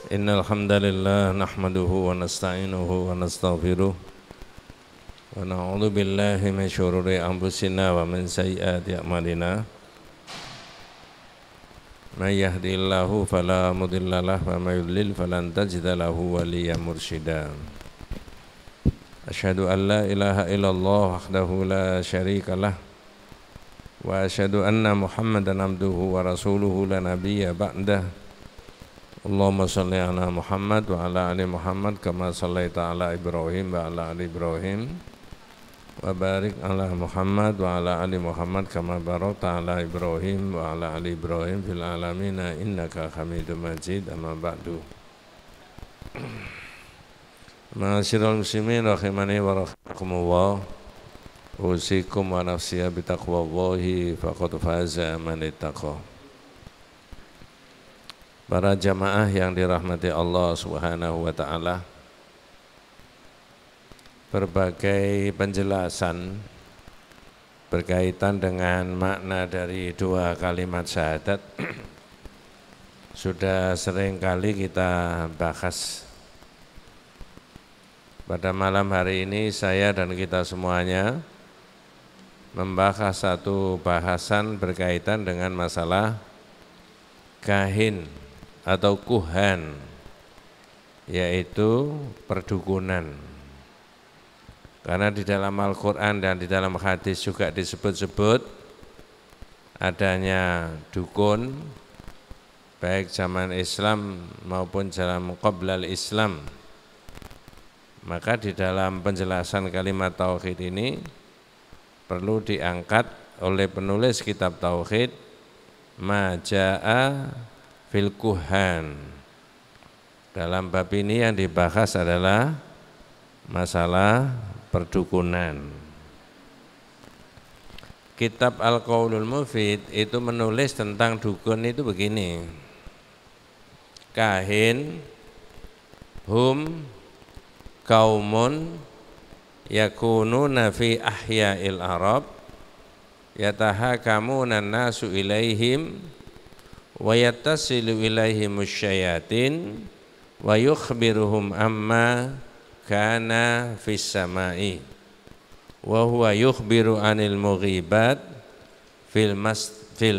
Innal hamdalillah nahmaduhu wa nasta'inuhu wa nastaghfiruh wa na'udzu billahi min syururi anfusina wa min sayyiati a'malina. May yahdihillahu fala mudhillalah wa may yudlil falan tajida lahu waliyyan mursyida. Asyhadu an la ilaha illallah wahdahu la syarikalah wa asyhadu anna Muhammadan abduhu wa rasuluhu la nabiyya ba'dah. Allahumma salli ala Muhammad wa ala ali Muhammad kama sallaita ala Ibrahim wa ala ali Ibrahim wa barik ala Muhammad wa ala ali Muhammad kama barakta ala Ibrahim wa ala ali Ibrahim fil alamin innaka Hamidum Majid. Amma ba'du. Ma'asyiral muslimin rahimani wa rahimakumullah. Usikum wa nafsiya bitaqwallahi faqad faza man ittaqa. Para jamaah yang dirahmati Allah Subhanahu wa taala, berbagai penjelasan berkaitan dengan makna dari dua kalimat syahadat sudah sering kali kita bahas. Pada malam hari ini saya dan kita semuanya membahas satu bahasan berkaitan dengan masalah kahin atau kuhan, yaitu perdukunan. Karena di dalam Al-Quran dan di dalam hadis juga disebut-sebut adanya dukun, baik zaman Islam maupun zaman qoblal Islam. Maka di dalam penjelasan kalimat tauhid ini perlu diangkat oleh penulis kitab tauhid Maja'a fil kuhan. Dalam bab ini yang dibahas adalah masalah perdukunan. Kitab Al-Qaulul Mufid itu menulis tentang dukun itu begini: kahin hum kaumun yakununa fi ahya'il Arab yatahakamuna nasu ilaihim wa yattasilu ilaihimus syayatin wa yukhbiruhum amma kana fis samai wa huwa yukhbiru anil mughibat fil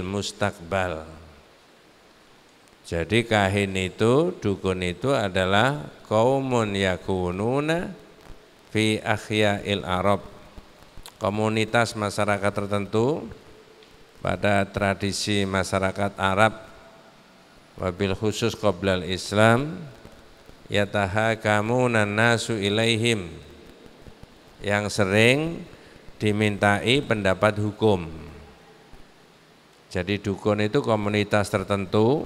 mustaqbal. Jadi kahin itu, dukun itu adalah qaumun yakununa fi ahya'il Arab, komunitas masyarakat tertentu pada tradisi masyarakat Arab, wabil khusus qoblal Islam, yatahakamuna nasu ilaihim, yang sering dimintai pendapat hukum. Jadi dukun itu komunitas tertentu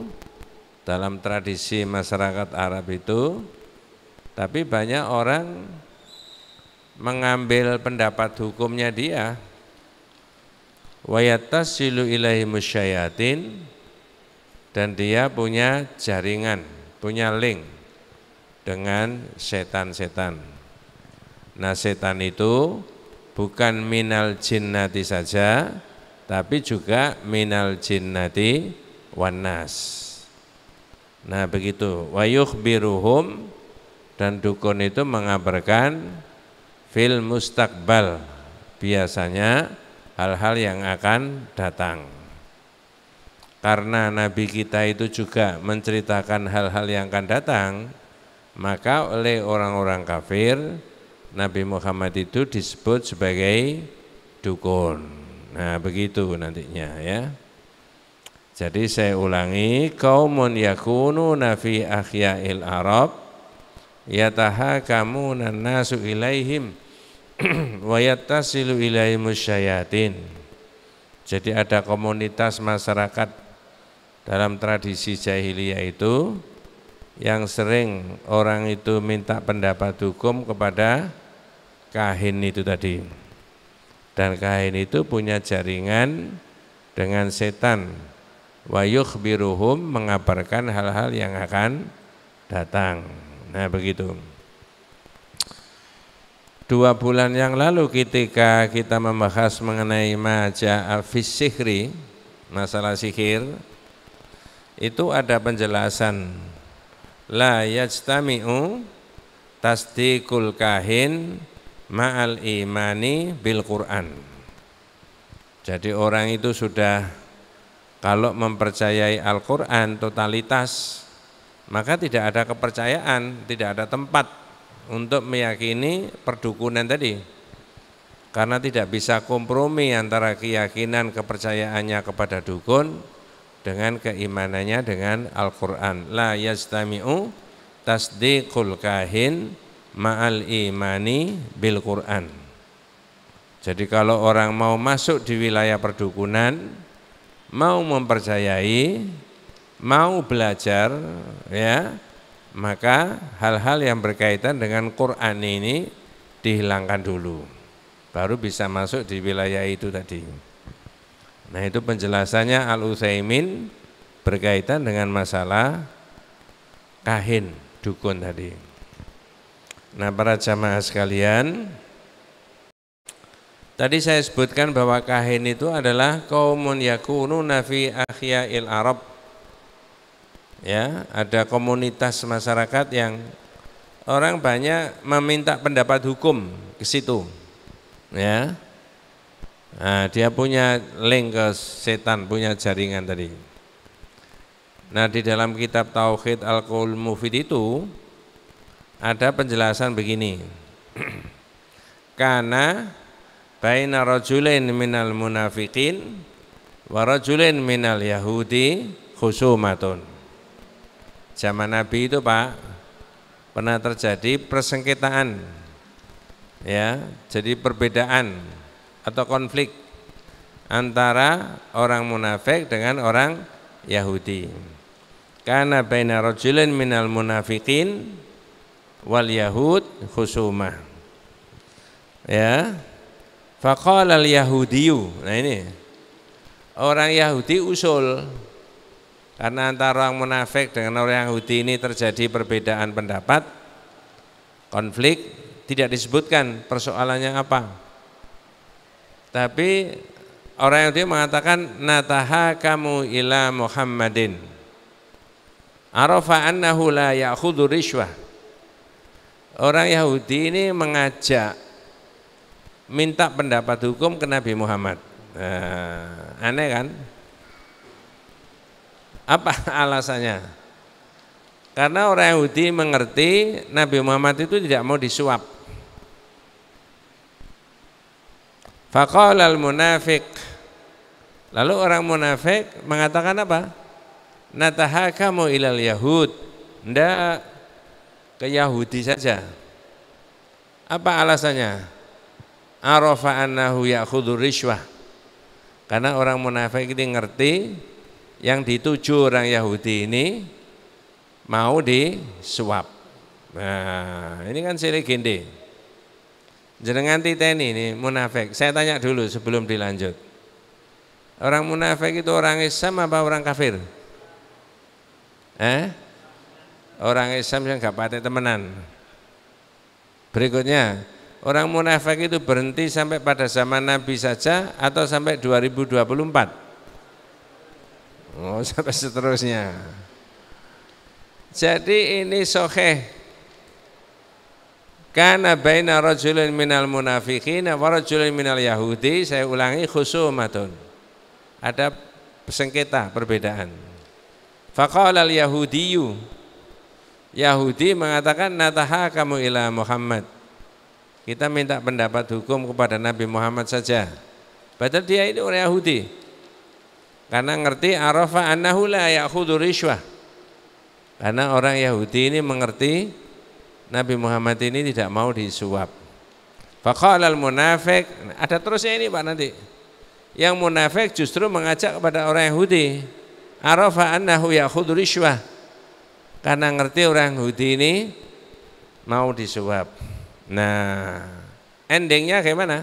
dalam tradisi masyarakat Arab itu, tapi banyak orang mengambil pendapat hukumnya dia. Wa yattasilu ilaihimus syayatin, dan dia punya jaringan, punya link dengan setan-setan. Nah, setan itu bukan minal jinnati saja, tapi juga minal jinnati wannas. Nah, begitu. Wa yukhbiruhum, dan dukun itu mengabarkan fil mustaqbal, biasanya hal-hal yang akan datang. Karena Nabi kita itu juga menceritakan hal-hal yang akan datang, maka oleh orang-orang kafir Nabi Muhammad itu disebut sebagai dukun. Nah, begitu nantinya ya. Jadi saya ulangi, qaumun yakununa fi ahya'il Arab yatahakamuna nasu ilaihim wa yattasilu ilaihimus syayatin. Jadi ada komunitas masyarakat dalam tradisi jahiliyah itu yang sering orang itu minta pendapat hukum kepada kahin itu tadi. Dan kahin itu punya jaringan dengan setan. Wa yukhbiruhum, mengabarkan hal-hal yang akan datang. Nah, begitu. 2 bulan yang lalu ketika kita membahas mengenai maja'a fis sihri, masalah sihir, itu ada penjelasan la yajtami'u tasdiqul kahin ma'al imani bil Qur'an. Jadi orang itu sudah kalau mempercayai Al-Qur'an totalitas, maka tidak ada kepercayaan, tidak ada tempat untuk meyakini perdukunan tadi. Karena tidak bisa kompromi antara keyakinan kepercayaannya kepada dukun dengan keimanannya dengan Al-Qur'an. La yastami'u tasdiqul kahin ma'al imani bil Qur'an. Jadi kalau orang mau masuk di wilayah perdukunan, mau mempercayai, mau belajar, ya, maka hal-hal yang berkaitan dengan Quran ini dihilangkan dulu, baru bisa masuk di wilayah itu tadi. Nah, itu penjelasannya Al-Utsaimin berkaitan dengan masalah kahin, dukun tadi. Nah, para jamaah sekalian, tadi saya sebutkan bahwa kahin itu adalah qaumun yakununa fi ahya'il Arab. Ya, ada komunitas masyarakat yang orang banyak meminta pendapat hukum ke situ. Ya. Nah, dia punya link ke setan, punya jaringan tadi. Nah, di dalam kitab Tauhid Al-Qaul Mufid itu ada penjelasan begini. Kana baina rajulain minal munafiqin wa rajulain minal yahudi khusumatun. Zaman Nabi itu, Pak, pernah terjadi persengketaan. Ya, jadi perbedaan atau konflik antara orang munafik dengan orang Yahudi. Kana baina rajulain minal munafiqin wal yahud khusumah. Ya. Faqala al yahudiyu. Nah, ini orang Yahudi usul, karena antara orang munafik dengan orang Yahudi ini terjadi perbedaan pendapat, konflik, tidak disebutkan persoalannya apa. Tapi orang Yahudi mengatakan nataha kamu ila Muhammadin arafa annahu la ya'khudhu rishwah. Orang Yahudi ini mengajak minta pendapat hukum ke Nabi Muhammad. Aneh kan? Apa alasannya? Karena orang Yahudi mengerti Nabi Muhammad itu tidak mau disuap. Faqala al-munafiq. Lalu orang munafik mengatakan apa? Natahakamu ilal yahud. Ndak, ke Yahudi saja. Apa alasannya? Arafa annahu ya'khudhu rishwah. Karena orang munafik ini ngerti yang dituju orang Yahudi ini mau disuap. Nah, ini kan siligende. Jenengan titeni ini munafik. Saya tanya dulu sebelum dilanjut. Orang munafik itu orang Islam apa orang kafir? Orang Islam yang gak patek temenan. Berikutnya, orang munafik itu berhenti sampai pada zaman Nabi saja atau sampai 2024? Oh, sampai seterusnya. Jadi ini sahih. Kana baina rajulin minal munafiqin wa rajulin minal yahudi, saya ulangi, khusumatun. Ada sengketa, perbedaan. Faqala al yahudiyu. Yahudi mengatakan nataha kamu ila Muhammad. Kita minta pendapat hukum kepada Nabi Muhammad saja. Padahal dia ini orang Yahudi. Karena ngerti arafa annahu la ya'khudhu rishwah. Karena orang Yahudi ini mengerti Nabi Muhammad ini tidak mau disuap. Faqala al-munafiq, ada terusnya ini Pak nanti. Yang munafik justru mengajak kepada orang Yahudi. Arafa annahu ya'khudhu rishwah. Karena ngerti orang Yahudi ini mau disuap. Nah, endingnya bagaimana?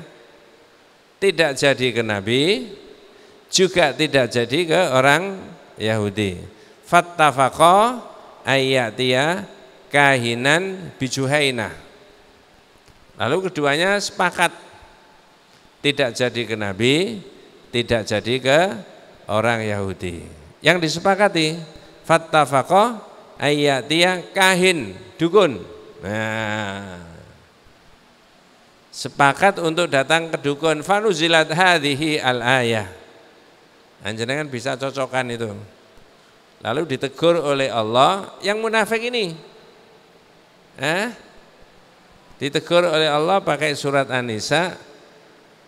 Tidak jadi ke Nabi, juga tidak jadi ke orang Yahudi. Fattafaqa ayyatiya kahinan bijuhainah. Lalu keduanya sepakat tidak jadi ke Nabi, tidak jadi ke orang Yahudi. Yang disepakati fattafaqa ayatiya kahin, dukun. Nah, sepakat untuk datang ke dukun. Fanuzilat hadhihi al-ayah. Anjenengan bisa cocokkan itu. Lalu ditegur oleh Allah yang munafik ini. Ditegur oleh Allah pakai surat An-Nisa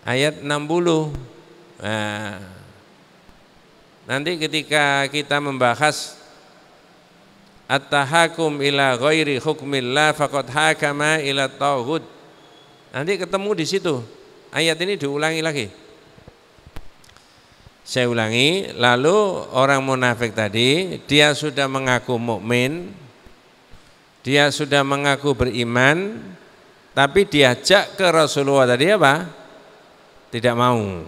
ayat 60. Nah, nanti ketika kita membahas at-tahakum ila ghairi hukmillah faqad hakama ila tauhid. Nanti ketemu di situ. Ayat ini diulangi lagi. Saya ulangi, lalu orang munafik tadi dia sudah mengaku mukmin, dia sudah mengaku beriman, tapi diajak ke Rasulullah tadi apa? Tidak mau.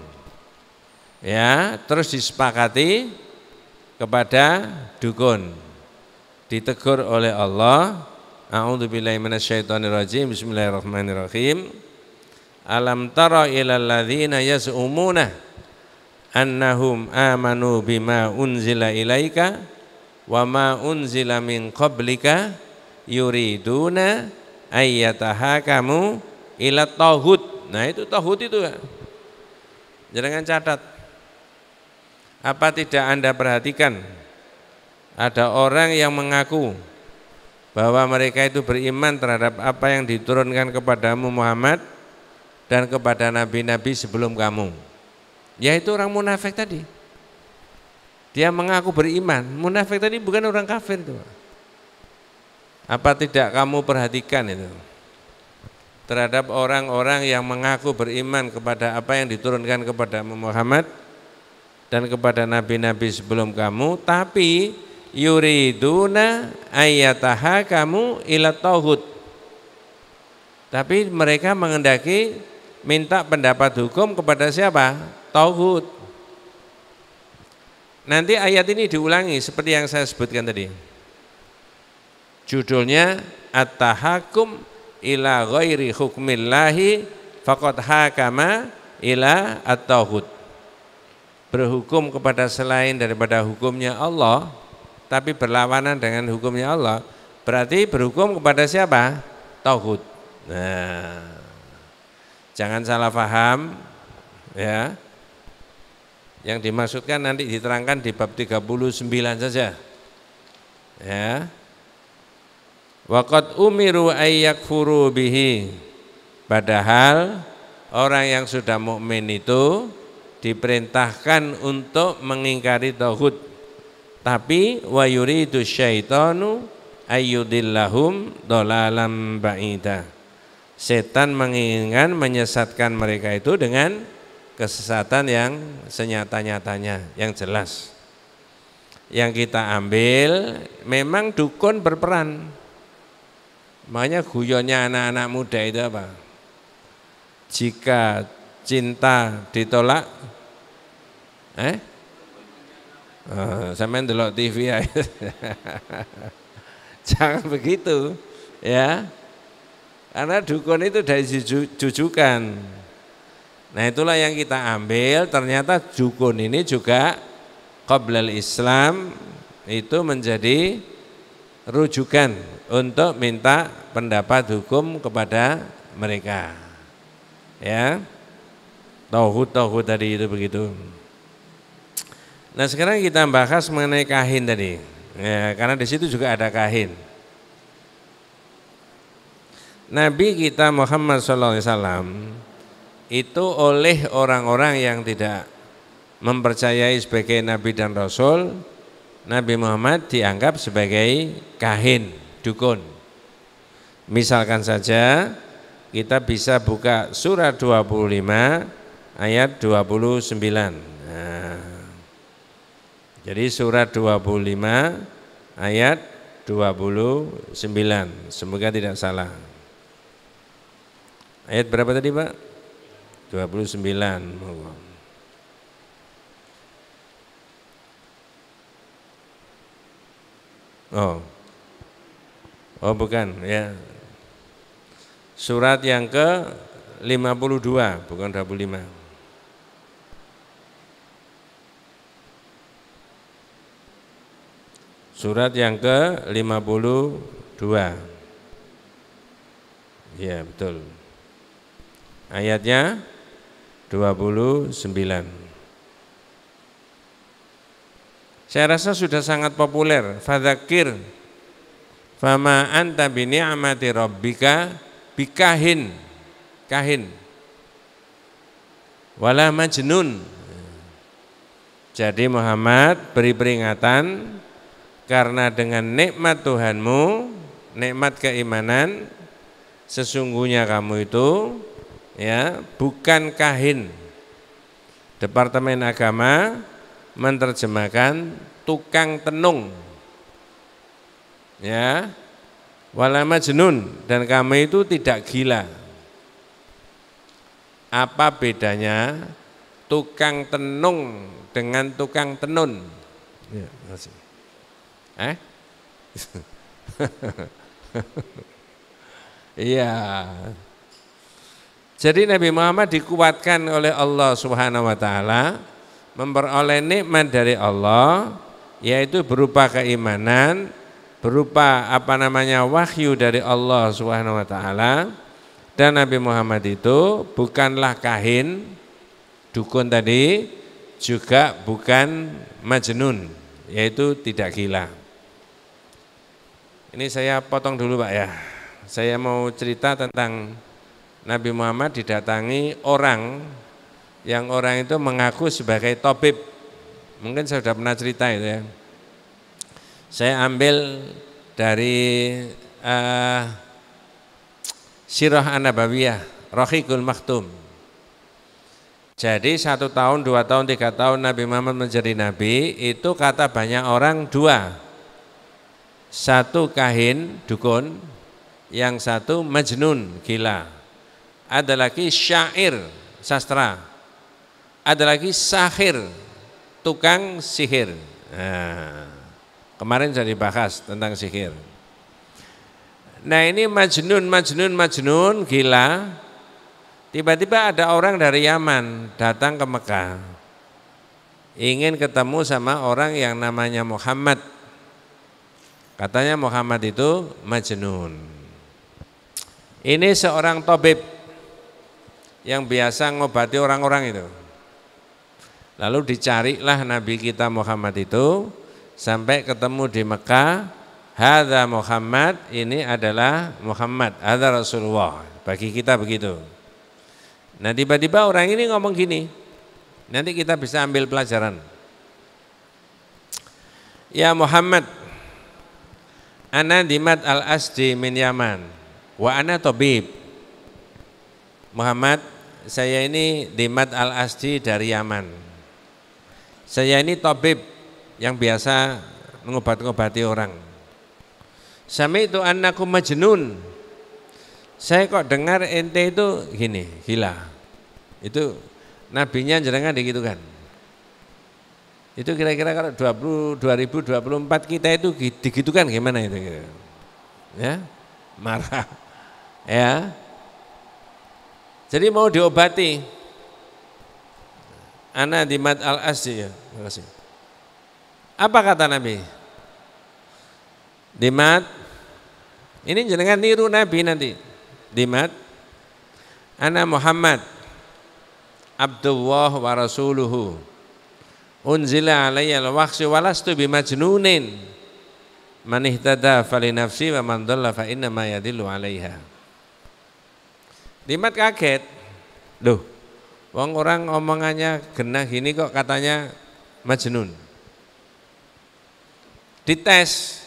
Ya, terus disepakati kepada dukun. Ditegur oleh Allah, a'udzubillahi minasyaitonirrajim, bismillahirrahmanirrahim. Alam tara ilal ladzina yaz'umuna annahum amanu bima unzila ilaika wa ma unzila min qablika yuriduna ayyatahakamu ila tauhid. Nah, itu tauhid itu ya. Jangan catat. Apa tidak Anda perhatikan ada orang yang mengaku bahwa mereka itu beriman terhadap apa yang diturunkan kepadamu Muhammad dan kepada nabi-nabi sebelum kamu. Yaitu orang munafik tadi. Dia mengaku beriman. Munafik tadi bukan orang kafir itu. Apa tidak kamu perhatikan itu terhadap orang-orang yang mengaku beriman kepada apa yang diturunkan kepada Muhammad dan kepada nabi-nabi sebelum kamu, tapi yuriduna ayyatahakamu ila tauhid. Tapi mereka mengendaki minta pendapat hukum kepada siapa? Tauhid. Nanti ayat ini diulangi seperti yang saya sebutkan tadi. Judulnya at-tahakum ila ghairi hukmillahi faqad hakama ila at-tauhid. Berhukum kepada selain daripada hukumnya Allah, tapi berlawanan dengan hukumnya Allah, berarti berhukum kepada siapa? Tauhid. Nah, jangan salah paham ya. Yang dimaksudkan nanti diterangkan di bab 39 saja. Ya. Waqad umiru ayyakfuru bihi. Padahal orang yang sudah mukmin itu diperintahkan untuk mengingkari tauhid. Tapi wa yuridu syaitanu ayyudillahum dhalalan ba'ida. Setan menginginkan menyesatkan mereka itu dengan kesesatan yang senyata-nyatanya, yang jelas. Yang kita ambil memang dukun berperan. Makanya guyonnya anak-anak muda itu apa? Jika cinta ditolak, sampean delok TV ya. Jangan begitu, ya. Karena dukun itu dari jujukan. Nah, itulah yang kita ambil, ternyata dukun ini juga qablal Islam itu menjadi rujukan untuk minta pendapat hukum kepada mereka. Ya. Tauhid tadi itu begitu. Nah, sekarang kita bahas mengenai kahin tadi. Ya, karena di situ juga ada kahin. Nabi kita Muhammad SAW itu oleh orang-orang yang tidak mempercayai sebagai Nabi dan Rasul, Nabi Muhammad dianggap sebagai kahin, dukun. Misalkan saja kita bisa buka surat 25 ayat 29. Nah, jadi surat 25 ayat 29. Semoga tidak salah. Ayat berapa tadi, Pak? 29. Oh bukan ya. Surat yang ke 52 bukan 25. Surat yang ke-52. Ya, betul. Ayatnya 29. Saya rasa sudah sangat populer. Fadzakir fama anta bi ni'mati rabbika bikahin. Kahin. Wala majnun. Jadi Muhammad beri peringatan karena dengan nikmat Tuhanmu, nikmat keimanan, sesungguhnya kamu itu ya bukan kahin. Departemen Agama menerjemahkan tukang tenung. Ya. Wala majnun, dan kamu itu tidak gila. Apa bedanya tukang tenung dengan tukang tenun? Ya, makasih. Iya. Jadi Nabi Muhammad dikuatkan oleh Allah Subhanahu wa taala, memperoleh nikmat dari Allah, yaitu berupa keimanan, berupa wahyu dari Allah Subhanahu wa taala. Dan Nabi Muhammad itu bukanlah kahin, dukun tadi, juga bukan majnun, yaitu tidak gila. Ini saya potong dulu Pak ya. Saya mau cerita tentang Nabi Muhammad didatangi orang yang orang itu mengaku sebagai tabib. Mungkin saya sudah pernah cerita itu ya. Saya ambil dari Sirah An-Nabawiyah, Rahiqul Maktum. Jadi 1 tahun, 2 tahun, 3 tahun Nabi Muhammad menjadi Nabi, itu kata banyak orang dua. Satu kahin, dukun, yang satu majnun, gila. Ada lagi syair, sastra. Ada lagi sahir, tukang sihir. Nah, kemarin sudah dibahas tentang sihir. Nah ini majnun, gila. Tiba-tiba ada orang dari Yaman datang ke Mekah. Ingin ketemu sama orang yang namanya Muhammad. Katanya Muhammad itu majnun. Ini seorang tabib yang biasa ngobati orang-orang itu. Lalu dicarilah Nabi kita Muhammad itu sampai ketemu di Mekah. Hadza Muhammad, ini adalah Muhammad, hadza Rasulullah. Bagi kita begitu. Nah tiba-tiba orang ini ngomong gini, nanti kita bisa ambil pelajaran. Ya Muhammad, ana Dimat al-Asdi min Yaman, wa ana tabib. Muhammad, saya ini Dimat al-Asdi dari Yaman. Saya ini tabib yang biasa mengobati orang. Sami itu annakum majnun. Saya kok dengar ente itu gini, gila. Itu nabinya jenengan gitu kan. Itu kira-kira kalau 2024 kita itu digitukan gimana itu gitu. Ya, marah. Ya. Jadi mau diobati. Ana Dimat al-Asdi ya. Makasih. Apa kata Nabi? Dimat, ini jenengan niru Nabi nanti. Dimat, ana Muhammad, Abdullah wa Rasuluhu, unzila alayya al-wahsy walastu bimajnunin, man ihtada fali nafsi wa man dhalla fa inna ma yadillu alaiha. Dimat kaget, loh, wong orang omongannya genah gini kok katanya majnun. Dites.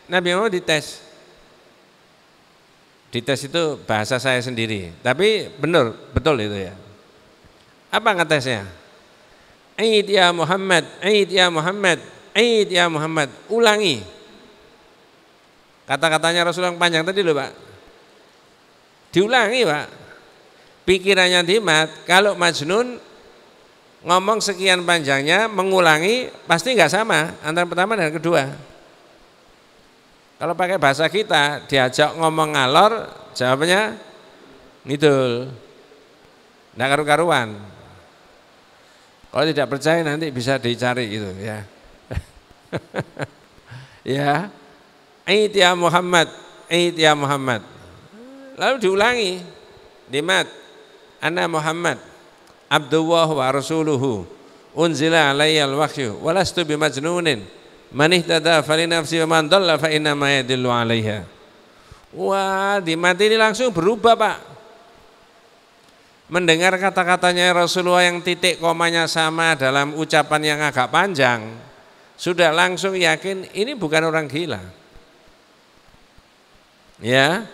Nabi Muhammad dites. Dites itu bahasa saya sendiri, tapi betul itu ya. Apa ngetesnya? Aid ya Muhammad, aid ya Muhammad, aid ya Muhammad. Ulangi. Kata-katanya Rasulullah yang panjang tadi loh Pak. Diulangi Pak. Pikirannya Dimat, kalau majnun ngomong sekian panjangnya, mengulangi pasti nggak sama antara pertama dan kedua. Kalau pakai bahasa kita, diajak ngomong ngalor, jawabannya ngidul. Nggak karu-karuan. Kalau tidak percaya nanti bisa dicari itu ya. Ya, ait ya Muhammad, ait ya Muhammad. Lalu diulangi, dimat, ana Muhammad, Abdullah wa rasuluhu, unzila alayya al-wahyu, walastu bimajnunin, man ihtada falinafsi wa man dhalla fa inna ma yadillu alaiha. Wah, dimat ini langsung berubah, Pak. Mendengar kata-katanya Rasulullah yang titik komanya sama dalam ucapan yang agak panjang, sudah langsung yakin ini bukan orang gila. Ya,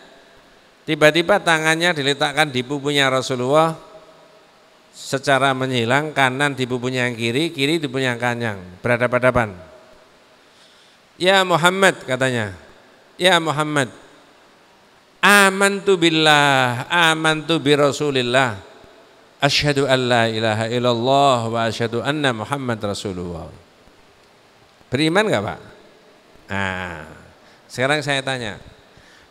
tiba-tiba tangannya diletakkan di pupunya Rasulullah secara menyilang, kanan di pupunya yang kiri, kiri di pupunya yang kanan, berhadapan-hadapan. Ya Muhammad, katanya, ya Muhammad, amantu billah, amantu bi Rasulillah, asyhadu an la ilaha illallah wa asyhadu anna Muhammad Rasulullah. Beriman enggak, Pak? Nah, sekarang saya tanya,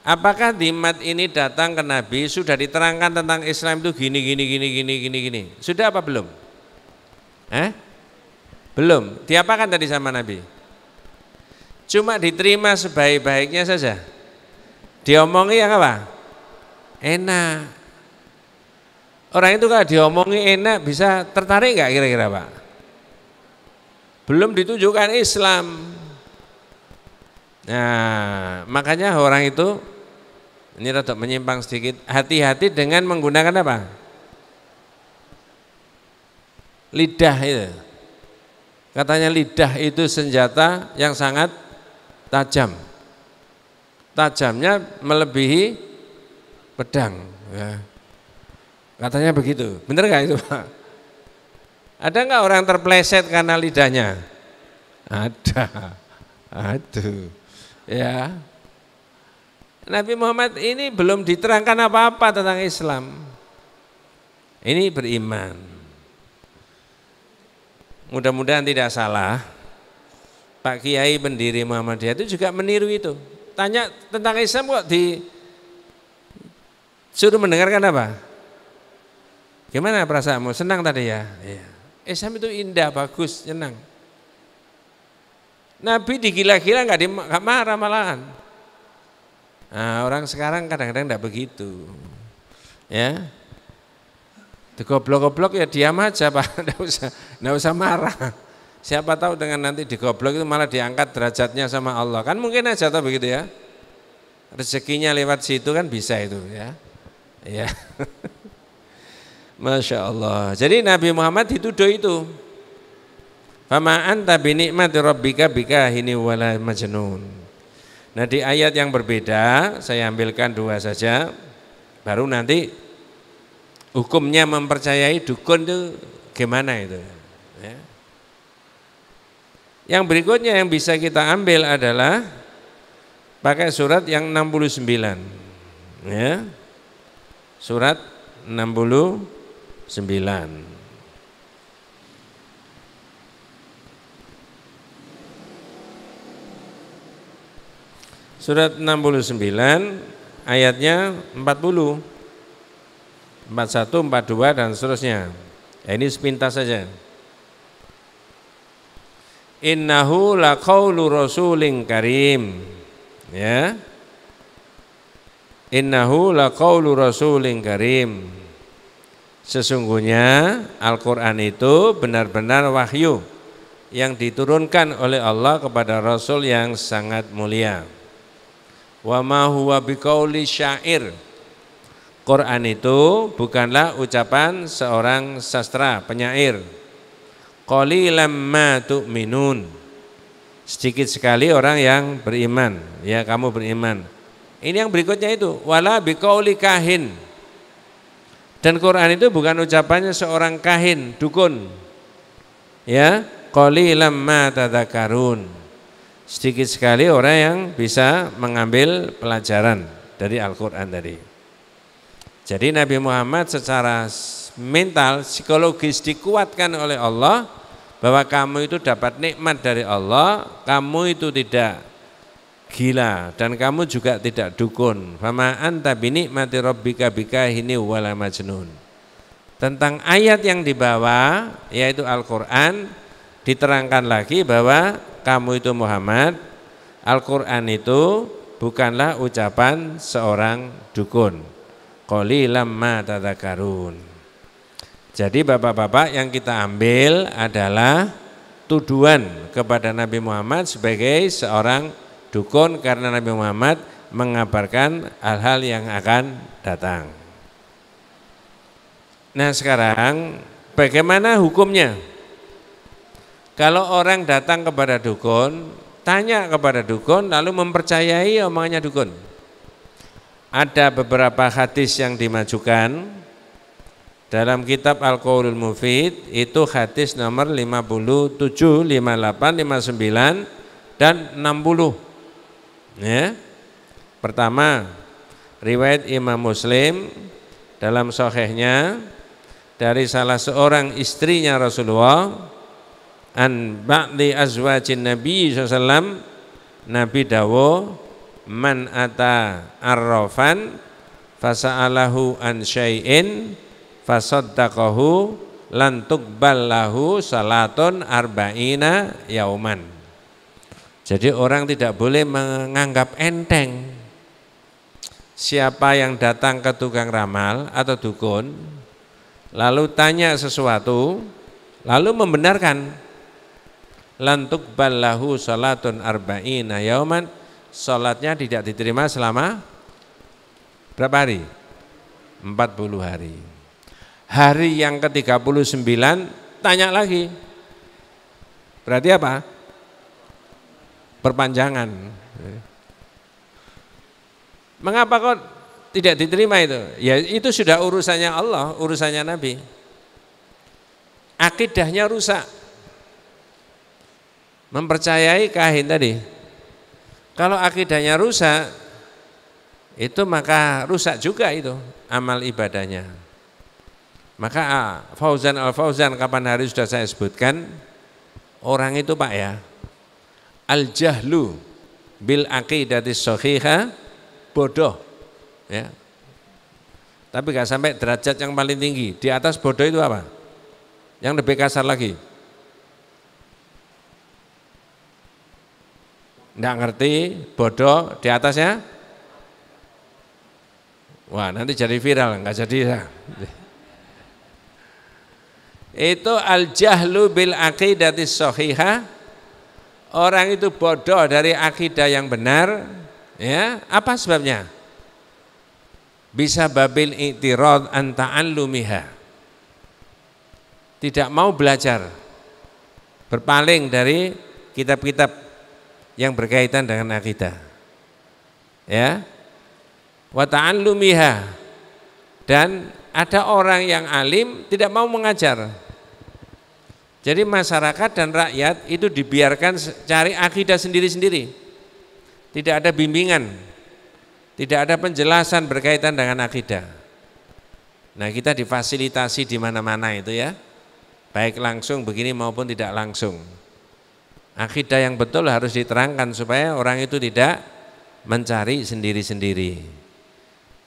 apakah dimat ini datang ke Nabi sudah diterangkan tentang Islam itu gini. Sudah apa belum? Belum. Diapakan tadi sama Nabi? Cuma diterima sebaik-baiknya saja. Diomongi yang apa? Enak. Orang itu kalau diomongi enak bisa tertarik enggak kira-kira, Pak? Belum ditunjukkan Islam. Nah, makanya orang itu, ini rada menyimpang sedikit, hati-hati dengan menggunakan apa? Lidah itu. Katanya lidah itu senjata yang sangat tajam. Tajamnya melebihi pedang. Ya. Katanya begitu. Benar nggak itu, Pak? Ada nggak orang terpleset karena lidahnya? Ada. Aduh. Ya. Nabi Muhammad ini belum diterangkan apa-apa tentang Islam. Ini beriman. Mudah-mudahan tidak salah. Pak Kiai pendiri Muhammadiyah itu juga meniru itu. Tanya tentang Islam kok disuruh mendengarkan apa? Gimana perasaanmu? Senang tadi ya? Iya. Islam itu indah, bagus, senang. Nabi digila-gila nggak marah malahan. Nah, orang sekarang kadang-kadang enggak begitu. Ya. Digoblok-goblok ya diam aja, Pak. Enggak usah marah. Siapa tahu dengan nanti digoblok itu malah diangkat derajatnya sama Allah. Kan mungkin aja atau begitu ya. Rezekinya lewat situ kan bisa itu ya. Ya. Masya Allah. Jadi Nabi Muhammad dituduh itu. Fama anta bi ni'mati rabbika bikahini wala majnun. Nah, di ayat yang berbeda saya ambilkan dua saja. Baru nanti hukumnya mempercayai dukun itu gimana itu. Ya. Yang berikutnya yang bisa kita ambil adalah pakai surat yang 69. Ya. Surat 69. Surat 69 ayatnya 40, 41, 42 dan seterusnya. Ini sepintas saja. Innahu laqaulu rasulin karim. Ya. Innahu laqaulu rasulin karim. Sesungguhnya Al-Quran itu benar-benar wahyu yang diturunkan oleh Allah kepada Rasul yang sangat mulia. Wa ma huwa biqauli syair. Quran itu bukanlah ucapan seorang sastra, penyair. Qalilam ma tu'minun. Sedikit sekali orang yang beriman. Ya, kamu beriman. Ini yang berikutnya itu, wala biqauli kahin. Dan Quran itu bukan ucapannya seorang kahin, dukun. Ya, qalilam ma tadzakarun. Sedikit sekali orang yang bisa mengambil pelajaran dari Al-Quran tadi. Jadi Nabi Muhammad secara mental, psikologis dikuatkan oleh Allah bahwa kamu itu dapat nikmat dari Allah, kamu itu tidak gila dan kamu juga tidak dukun. Fama anta binikmati rabbika bikahini wala majnun. Tentang ayat yang dibawa yaitu Al-Quran diterangkan lagi bahwa kamu itu Muhammad Al-Quran itu bukanlah ucapan seorang dukun. Qalilam ma tadzakarun. Jadi bapak-bapak, yang kita ambil adalah tuduhan kepada Nabi Muhammad sebagai seorang dukun karena Nabi Muhammad mengabarkan hal-hal yang akan datang. Nah sekarang bagaimana hukumnya? Kalau orang datang kepada dukun, tanya kepada dukun lalu mempercayai omongannya dukun. Ada beberapa hadis yang dimajukan dalam kitab Al-Qaulul Mufid, itu hadis nomor 57, 58, 59 dan 60. Ya. Pertama, riwayat Imam Muslim dalam sahihnya dari salah seorang istrinya Rasulullah, an ba'di azwajin Nabi SAW, Nabi dawo, man ata arrafan fasa'alahu an syai'in fasaddaqahu lan tuqbal lahu salatun arba'ina yauman. Jadi orang tidak boleh menganggap enteng siapa yang datang ke tukang ramal atau dukun lalu tanya sesuatu lalu membenarkan, lan tuqbal lahu salatun arba'ina yauman, salatnya tidak diterima selama berapa hari? 40 hari. Hari yang ke-39 tanya lagi. Berarti apa? Perpanjangan. Mengapa kok tidak diterima itu? Ya itu sudah urusannya Allah, urusannya Nabi. Akidahnya rusak. Mempercayai kahin tadi. Kalau akidahnya rusak, itu maka rusak juga itu amal ibadahnya. Maka Fauzan Al-Fauzan kapan hari sudah saya sebutkan, orang itu Pak ya, al-jahlu bil aqidatis shahihah, bodoh ya. Tapi gak sampai derajat yang paling tinggi. Di atas bodoh itu apa? Yang lebih kasar lagi. Nggak ngerti, bodoh, di atasnya wah nanti jadi viral, nggak jadi ya. Itu al-jahlu bil aqidatis shahihah, orang itu bodoh dari akidah yang benar ya. Apa sebabnya? Bisa babil i'tirad an ta'allumiha, tidak mau belajar, berpaling dari kitab-kitab yang berkaitan dengan akidah. Ya. Wa ta'allumiha, dan ada orang yang alim tidak mau mengajar. Jadi masyarakat dan rakyat itu dibiarkan cari akidah sendiri-sendiri. Tidak ada bimbingan, tidak ada penjelasan berkaitan dengan akidah. Nah, kita difasilitasi di mana-mana itu ya. Baik langsung begini maupun tidak langsung. Akidah yang betul harus diterangkan supaya orang itu tidak mencari sendiri-sendiri.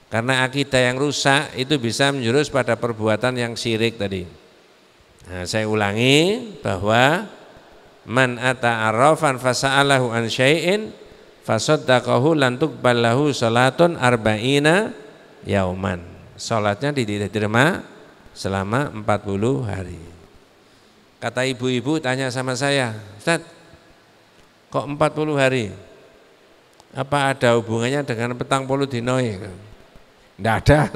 Karena akidah yang rusak itu bisa menjurus pada perbuatan yang syirik tadi. Nah, saya ulangi bahwa man ata arrafan fasa'alahu an syai'in fasaddaqahu lan tuqbal lahu salatun arba'ina yauman. Salatnya diterima selama 40 hari. Kata ibu-ibu tanya sama saya, Ustaz, kok 40 hari? Apa ada hubungannya dengan petang puluh dinoi? Tidak ada.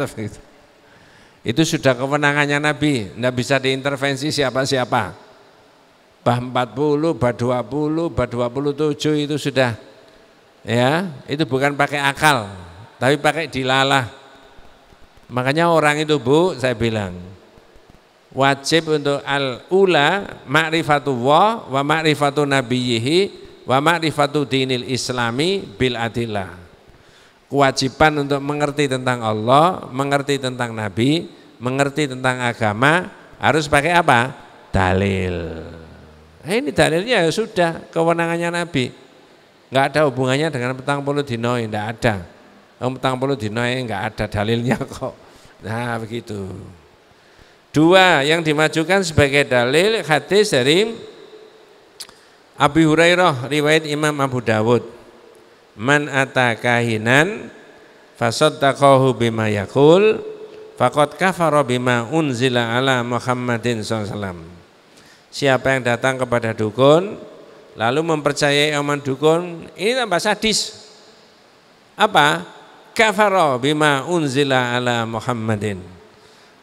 Itu sudah kewenangannya Nabi, tidak bisa diintervensi siapa-siapa. Bah 40, bah 20, bah 27 itu sudah, ya, itu bukan pakai akal, tapi pakai dilalah. Makanya orang itu Bu, saya bilang, wajib untuk al-ula ma'rifatullah wa ma'rifatu nabiyyihi wa ma'rifatu dinil islami bil adillah. Kewajiban untuk mengerti tentang Allah, mengerti tentang Nabi, mengerti tentang agama harus pakai apa? Dalil. Nah, ini dalilnya ya sudah kewenangannya Nabi. Enggak ada hubungannya dengan petang puluh dinoi, enggak ada. Petang puluh dinoi enggak ada dalilnya kok. Nah, begitu. Dua yang dimajukan sebagai dalil hadis dari Abi Hurairah riwayat Imam Abu Dawud. Man ata kahinan fasaddaqahu bima yaqul faqad kafara bima unzila ala Muhammadin SAW. Siapa yang datang kepada dukun lalu mempercayai omongan dukun, ini tambah sadis. Apa? Kafara bima unzila ala Muhammadin.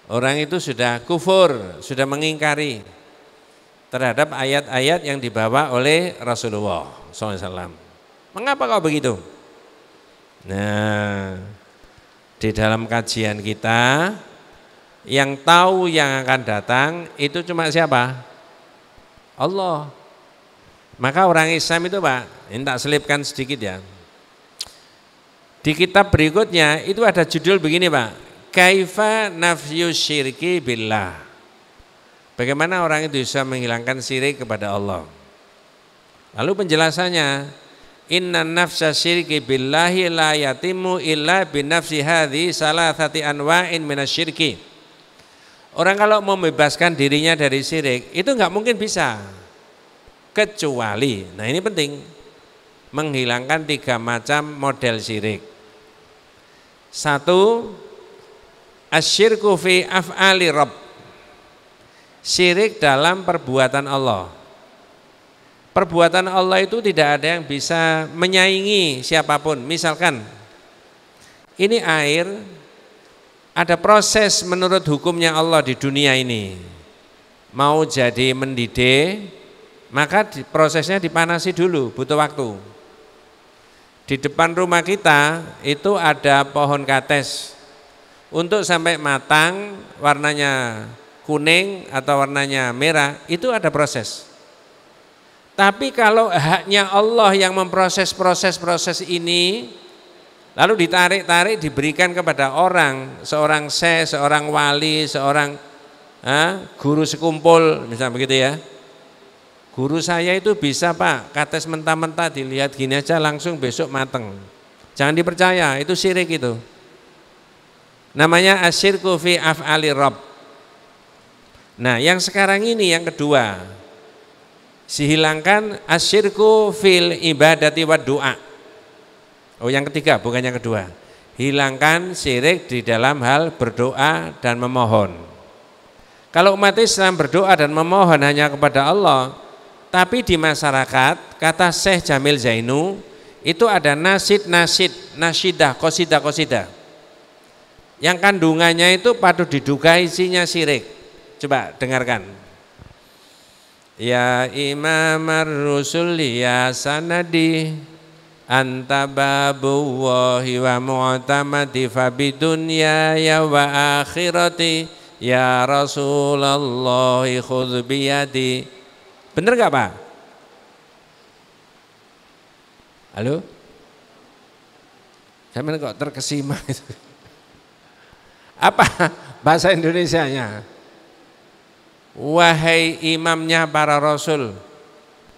Orang itu sudah kufur, sudah mengingkari terhadap ayat-ayat yang dibawa oleh Rasulullah SAW. Mengapa kau begitu? Nah, di dalam kajian kita yang tahu yang akan datang itu cuma siapa? Allah. Maka orang Islam itu Pak, ini tak selipkan sedikit ya. Di kitab berikutnya itu ada judul begini Pak, Kaifa nafyu syirki billah. Bagaimana orang itu bisa menghilangkan syirik kepada Allah. Lalu penjelasannya, inna nafsa syirki billahi la yatimu illa binafsi hadhi salathati anwa'in minasyirki. Orang kalau membebaskan dirinya dari syirik itu enggak mungkin bisa, kecuali, nah ini penting, menghilangkan 3 macam model syirik. 1, asyirku fi af'ali rabb, syirik dalam perbuatan Allah. Perbuatan Allah itu tidak ada yang bisa menyaingi siapapun. Misalkan ini air, ada proses menurut hukumnya Allah di dunia ini. Mau jadi mendidih, maka prosesnya dipanasi dulu, butuh waktu. Di depan rumah kita itu ada pohon kates. Untuk sampai matang, warnanya kuning atau warnanya merah, itu ada proses. Tapi kalau haknya Allah yang memproses proses ini, lalu ditarik-tarik diberikan kepada orang, seorang syekh, seorang wali, seorang guru sekumpul, misalnya begitu ya. Guru saya itu bisa Pak, kates mentah-mentah dilihat gini aja langsung besok mateng. Jangan dipercaya, itu syirik itu. Namanya asyirku fi af'ali rabb. Nah yang sekarang ini yang kedua, dihilangkan asyirku fil ibadati wa du'a. Oh yang ketiga, bukan yang kedua. Hilangkan syirik di dalam hal berdoa dan memohon. Kalau umat Islam berdoa dan memohon hanya kepada Allah, tapi di masyarakat, kata Syekh Jamil Zainu, itu ada nasyidah, qasidah. Yang kandungannya itu patut diduga isinya syirik. Coba dengarkan. Ya imamar rusul ya sanadi anta babullahi wa mu'tamadi fabidunya ya wa akhirati ya Rasulallahi khudh biyadi. Bener gak Pak? Halo? Saya kok terkesima itu. Apa bahasa Indonesianya? Wahai imamnya para rasul,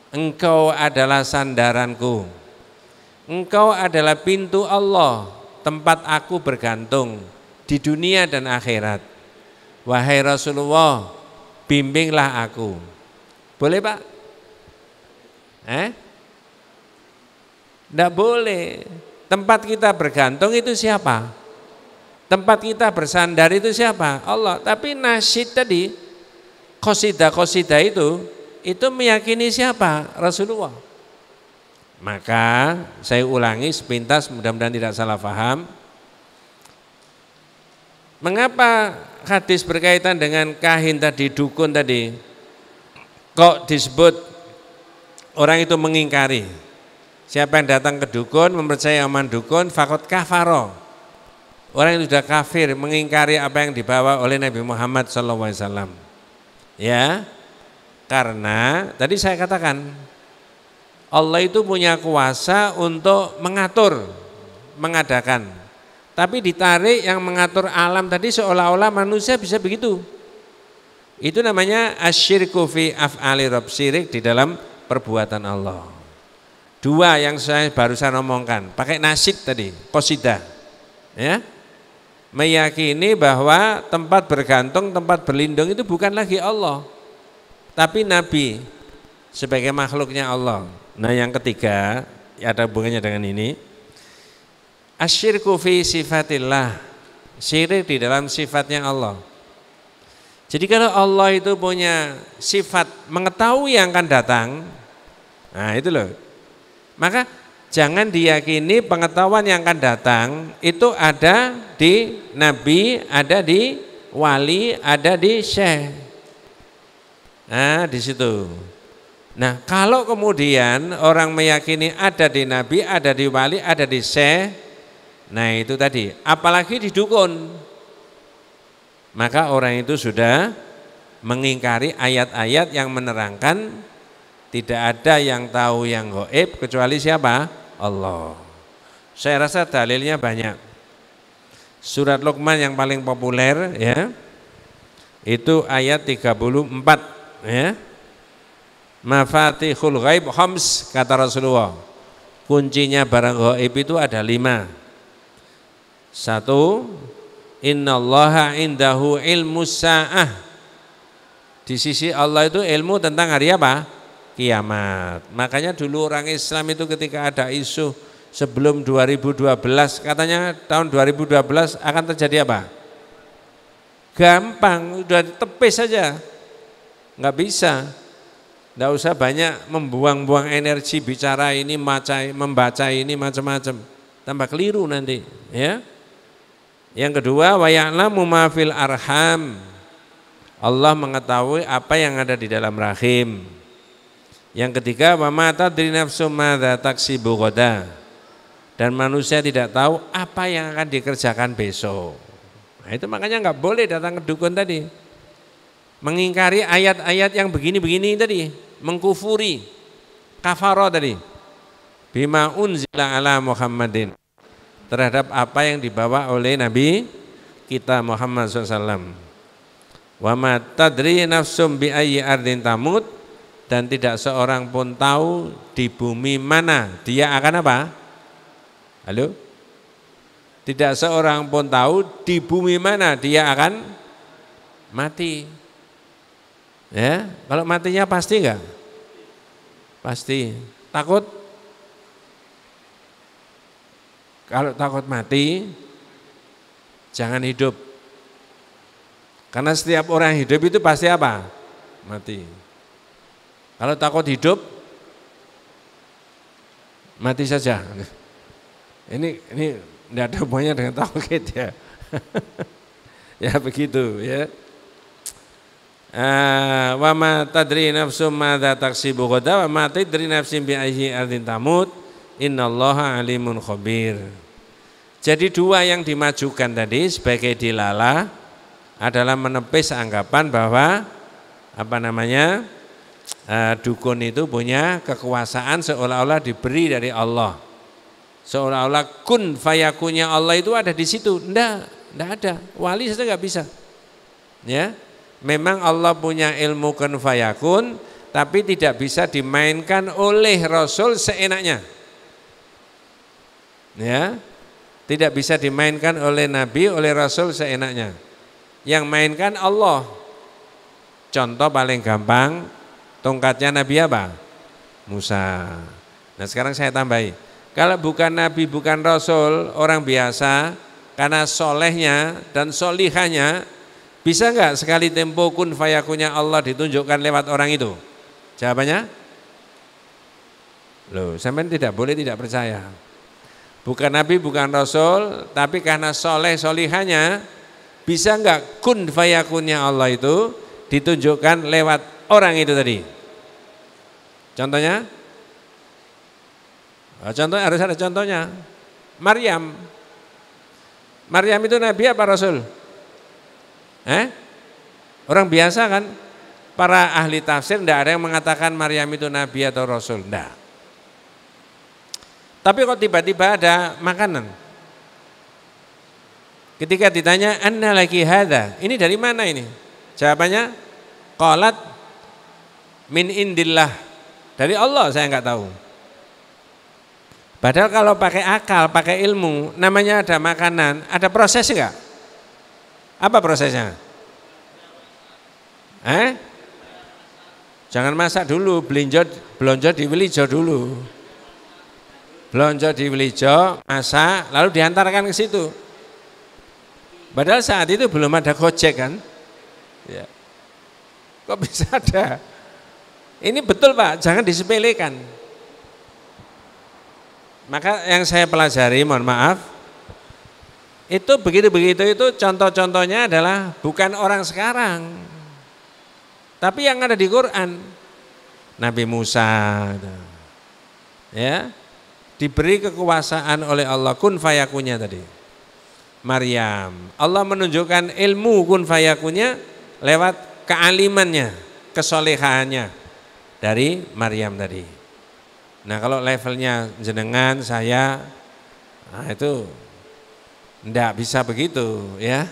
engkau adalah sandaranku. Engkau adalah pintu Allah, tempat aku bergantung di dunia dan akhirat. Wahai Rasulullah, bimbinglah aku. Boleh Pak? Tidak boleh. Tempat kita bergantung itu siapa? Tempat kita bersandar itu siapa? Allah. Tapi nasyid tadi, qasidah itu meyakini siapa? Rasulullah. Maka saya ulangi sepintas, mudah-mudahan tidak salah paham. Mengapa hadis berkaitan dengan kahin tadi, dukun tadi? Kok disebut orang itu mengingkari? Siapa yang datang ke dukun, mempercayai omongan dukun, faqad kafara. Orang yang sudah kafir, mengingkari apa yang dibawa oleh Nabi Muhammad SAW. Ya, karena tadi saya katakan, Allah itu punya kuasa untuk mengatur, mengadakan. Tapi ditarik yang mengatur alam tadi seolah-olah manusia bisa begitu. Itu namanya asyirku fi af'ali rabb, syirik di dalam perbuatan Allah. 2 yang saya barusan omongkan, pakai nasyid tadi, qasidah. Ya. Meyakini bahwa tempat bergantung, tempat berlindung itu bukan lagi Allah, tapi Nabi sebagai makhluknya Allah. Nah yang ketiga, ada hubungannya dengan ini. Asyirku fi sifatillah, syirik di dalam sifatnya Allah. Jadi kalau Allah itu punya sifat mengetahui yang akan datang, nah itu loh. Maka jangan diyakini pengetahuan yang akan datang itu ada di Nabi, ada di wali, ada di syekh. Nah di situ. Nah kalau kemudian orang meyakini ada di Nabi, ada di wali, ada di syekh, nah itu tadi. Apalagi di dukun, maka orang itu sudah mengingkari ayat-ayat yang menerangkan tidak ada yang tahu yang gaib kecuali siapa? Allah. Saya rasa dalilnya banyak. Surat Luqman yang paling populer ya. Itu ayat 34 ya. Mafatihul ghaib khams kata Rasulullah. Kuncinya barang gaib itu ada 5. 1, innallaha indahu ilmus sa'ah. Di sisi Allah itu ilmu tentang hari apa? Kiamat. Makanya dulu orang Islam itu ketika ada isu sebelum 2012, katanya tahun 2012 akan terjadi apa? Gampang, udah tepis saja. Nggak bisa. Nggak usah banyak membuang-buang energi bicara ini, membaca ini macam-macam. Tambah keliru nanti, ya. Yang kedua, wa ya'lamu ma fil arham. Allah mengetahui apa yang ada di dalam rahim. Yang ketiga, wa ma tadri nafsum madza taksibu ghadan. Dan manusia tidak tahu apa yang akan dikerjakan besok. Nah, itu makanya nggak boleh datang ke dukun tadi. Mengingkari ayat-ayat yang begini-begini tadi, mengkufuri, kafara tadi. Bima unzila ala Muhammadin. Terhadap apa yang dibawa oleh Nabi kita Muhammad SAW. Wa ma tadri nafsum bi ayyi ardin tamut. Dan tidak seorang pun tahu di bumi mana dia akan apa? Halo? Tidak seorang pun tahu di bumi mana dia akan mati. Ya, kalau matinya pasti enggak? Pasti. Takut? Kalau takut mati, jangan hidup. Karena setiap orang hidup itu pasti apa? Mati. Kalau takut hidup, mati saja. Ini tidak ada hubungannya dengan tauhid ya. Ya begitu ya. Wa ma tadri nafsum madza taksibu ghadan wa ma tadri nafsin bi ayyi ardin tamut innallaha alimun khabir. Jadi dua yang dimajukan tadi sebagai dilalah adalah menepis anggapan bahwa dukun itu punya kekuasaan seolah-olah diberi dari Allah. Seolah-olah kun fayakunnya Allah itu ada di situ. Enggak ada. Wali saja enggak bisa. Ya. Memang Allah punya ilmu kun fayakun, tapi tidak bisa dimainkan oleh Rasul seenaknya. Ya. Tidak bisa dimainkan oleh Nabi, oleh Rasul seenaknya. Yang mainkan Allah. Contoh paling gampang, tongkatnya Nabi apa? Musa. Nah sekarang saya tambahi, kalau bukan Nabi, bukan Rasul, orang biasa, karena solehnya dan solihahnya, bisa enggak sekali tempo kun fayakunnya Allah ditunjukkan lewat orang itu? Jawabannya? Loh, sampean tidak boleh tidak percaya. Bukan Nabi, bukan Rasul, tapi karena soleh solihahnya, bisa enggak kun fayakunnya Allah itu ditunjukkan lewat orang itu tadi? Contohnya? Contohnya harus ada contohnya. Maryam. Maryam itu Nabi apa Rasul? Orang biasa kan? Para ahli tafsir tidak ada yang mengatakan Maryam itu Nabi atau Rasul. Tidak. Tapi kok tiba-tiba ada makanan. Ketika ditanya, anna laki hadza? Ini dari mana ini? Jawabannya, qalat min indillah. Dari Allah saya enggak tahu. Padahal kalau pakai akal, pakai ilmu, namanya ada makanan, ada proses enggak? Apa prosesnya? Jangan masak dulu, belonjo diwilijo dulu. Belanja di Wilijo, masak, lalu diantarkan ke situ. Padahal saat itu belum ada Gojek kan? Ya. Kok bisa ada? Ini betul Pak, jangan disepelekan. Maka yang saya pelajari, mohon maaf, itu begitu-begitu itu contoh-contohnya adalah bukan orang sekarang, tapi yang ada di Quran. Nabi Musa, ya, diberi kekuasaan oleh Allah, kun fayakunnya tadi. Maryam, Allah menunjukkan ilmu kun fayakunnya lewat kealimannya, kesolehaannya dari Maryam tadi. Nah kalau levelnya jenengan, saya, nah itu enggak bisa begitu ya.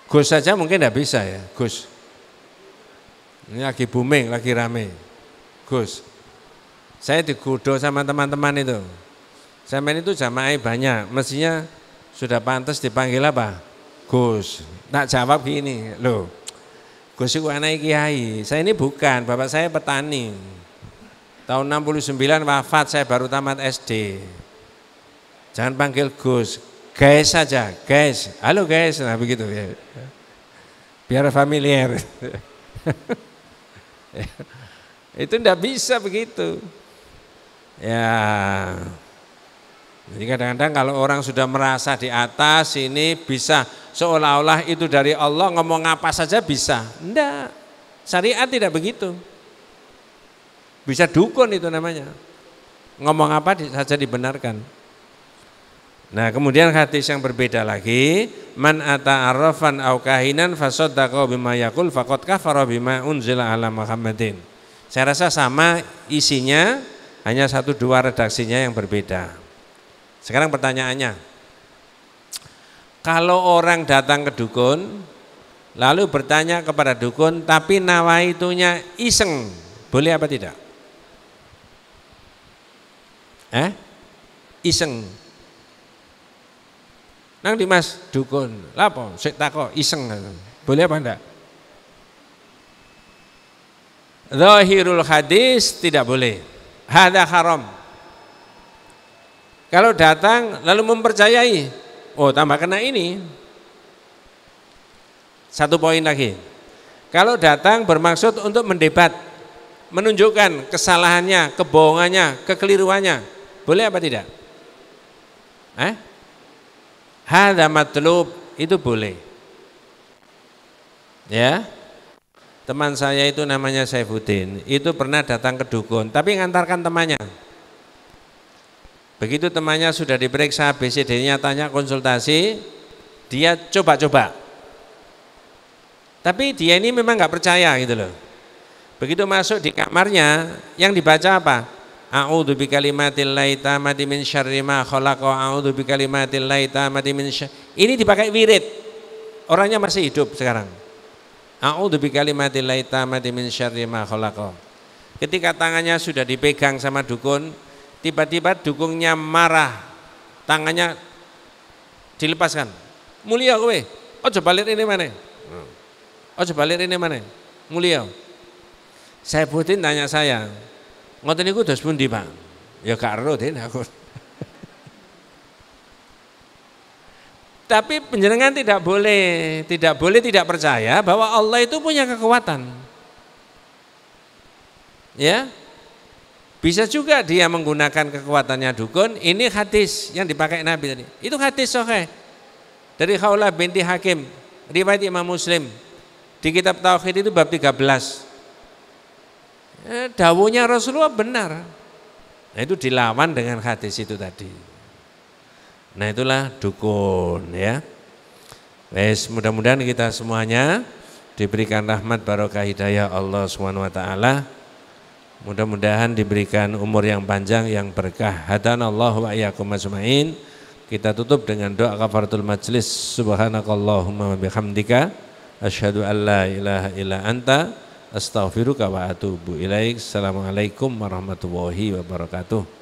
Gus saja mungkin enggak bisa ya, Gus. Ini lagi booming, lagi rame. Gus, saya digoda sama teman-teman itu. Zaman itu jamaah banyak, mestinya sudah pantas dipanggil apa? Gus. Tak jawab gini, loh, Gus itu anak kiai, saya ini bukan, bapak saya petani. Tahun 69 wafat, saya baru tamat SD. Jangan panggil Gus, guys saja, guys. Halo guys, nah begitu ya. Biar familiar. Itu enggak bisa begitu. Ya. Jadi kadang-kadang kalau orang sudah merasa di atas ini bisa seolah-olah itu dari Allah, ngomong apa saja bisa. Enggak, syariat tidak begitu. Bisa dukun itu namanya. Ngomong apa saja dibenarkan. Nah kemudian hadis yang berbeda lagi, man ata arrafan au kahinan fasaddaqa bima yaqul faqad kafara bima unzila ala Muhammadin. Saya rasa sama isinya, hanya 1-2 redaksinya yang berbeda. Sekarang pertanyaannya, kalau orang datang ke dukun, lalu bertanya kepada dukun, tapi nawaitunya iseng, boleh apa tidak? Iseng. Nang Dimas dukun, lapo, sik tako iseng, boleh apa enggak? Zahirul hadis tidak boleh, hada haram. Kalau datang lalu mempercayai, oh tambah kena ini. 1 poin lagi. Kalau datang bermaksud untuk mendebat, menunjukkan kesalahannya, kebohongannya, kekeliruannya, boleh apa tidak? Hadza matlub, itu boleh. Ya. Teman saya itu namanya Saifuddin, itu pernah datang ke dukun, tapi ngantarkan temannya. Begitu temannya sudah diperiksa BCD-nya, tanya konsultasi, dia coba-coba. Tapi dia ini memang nggak percaya gitu loh. Begitu masuk di kamarnya, yang dibaca apa? A'udzu bikalimatillahi tammati min syarri ma khalaq wa a'udzu bikalimatillahi tammati min syarri. Ini dipakai wirid. Orangnya masih hidup sekarang. A'udzu bikalimatillahi tammati min syarri ma khalaq. Ketika tangannya sudah dipegang sama dukun, tiba-tiba dukungnya marah, tangannya dilepaskan. Mulia kowe, ojo balik ini mana? Ojo balik ini mana? Mulia. Saifuddin tanya saya, ngoten niku dos pundi, Pak? Ya gak ero den aku. Tapi penjenengan tidak boleh tidak percaya bahwa Allah itu punya kekuatan. Ya. Bisa juga dia menggunakan kekuatannya dukun. Ini hadis yang dipakai Nabi tadi. Itu hadis sahih dari Khawlah binti Hakim, riwayat Imam Muslim. Di kitab Tauhid itu bab 13. Dawuhnya Rasulullah benar. Nah itu dilawan dengan hadis itu tadi. Nah itulah dukun ya. Wes, mudah-mudahan kita semuanya diberikan rahmat barokah hidayah Allah Subhanahu wa taala. Mudah-mudahan diberikan umur yang panjang yang berkah. Hadanallahu wa iyyakum ajmain. Kita tutup dengan doa kafaratul majlis. Subhanakallahumma wa bihamdika asyhadu an la ilaha illa anta astaghfiruka wa atubu ilaik. Assalamualaikum warahmatullahi wabarakatuh.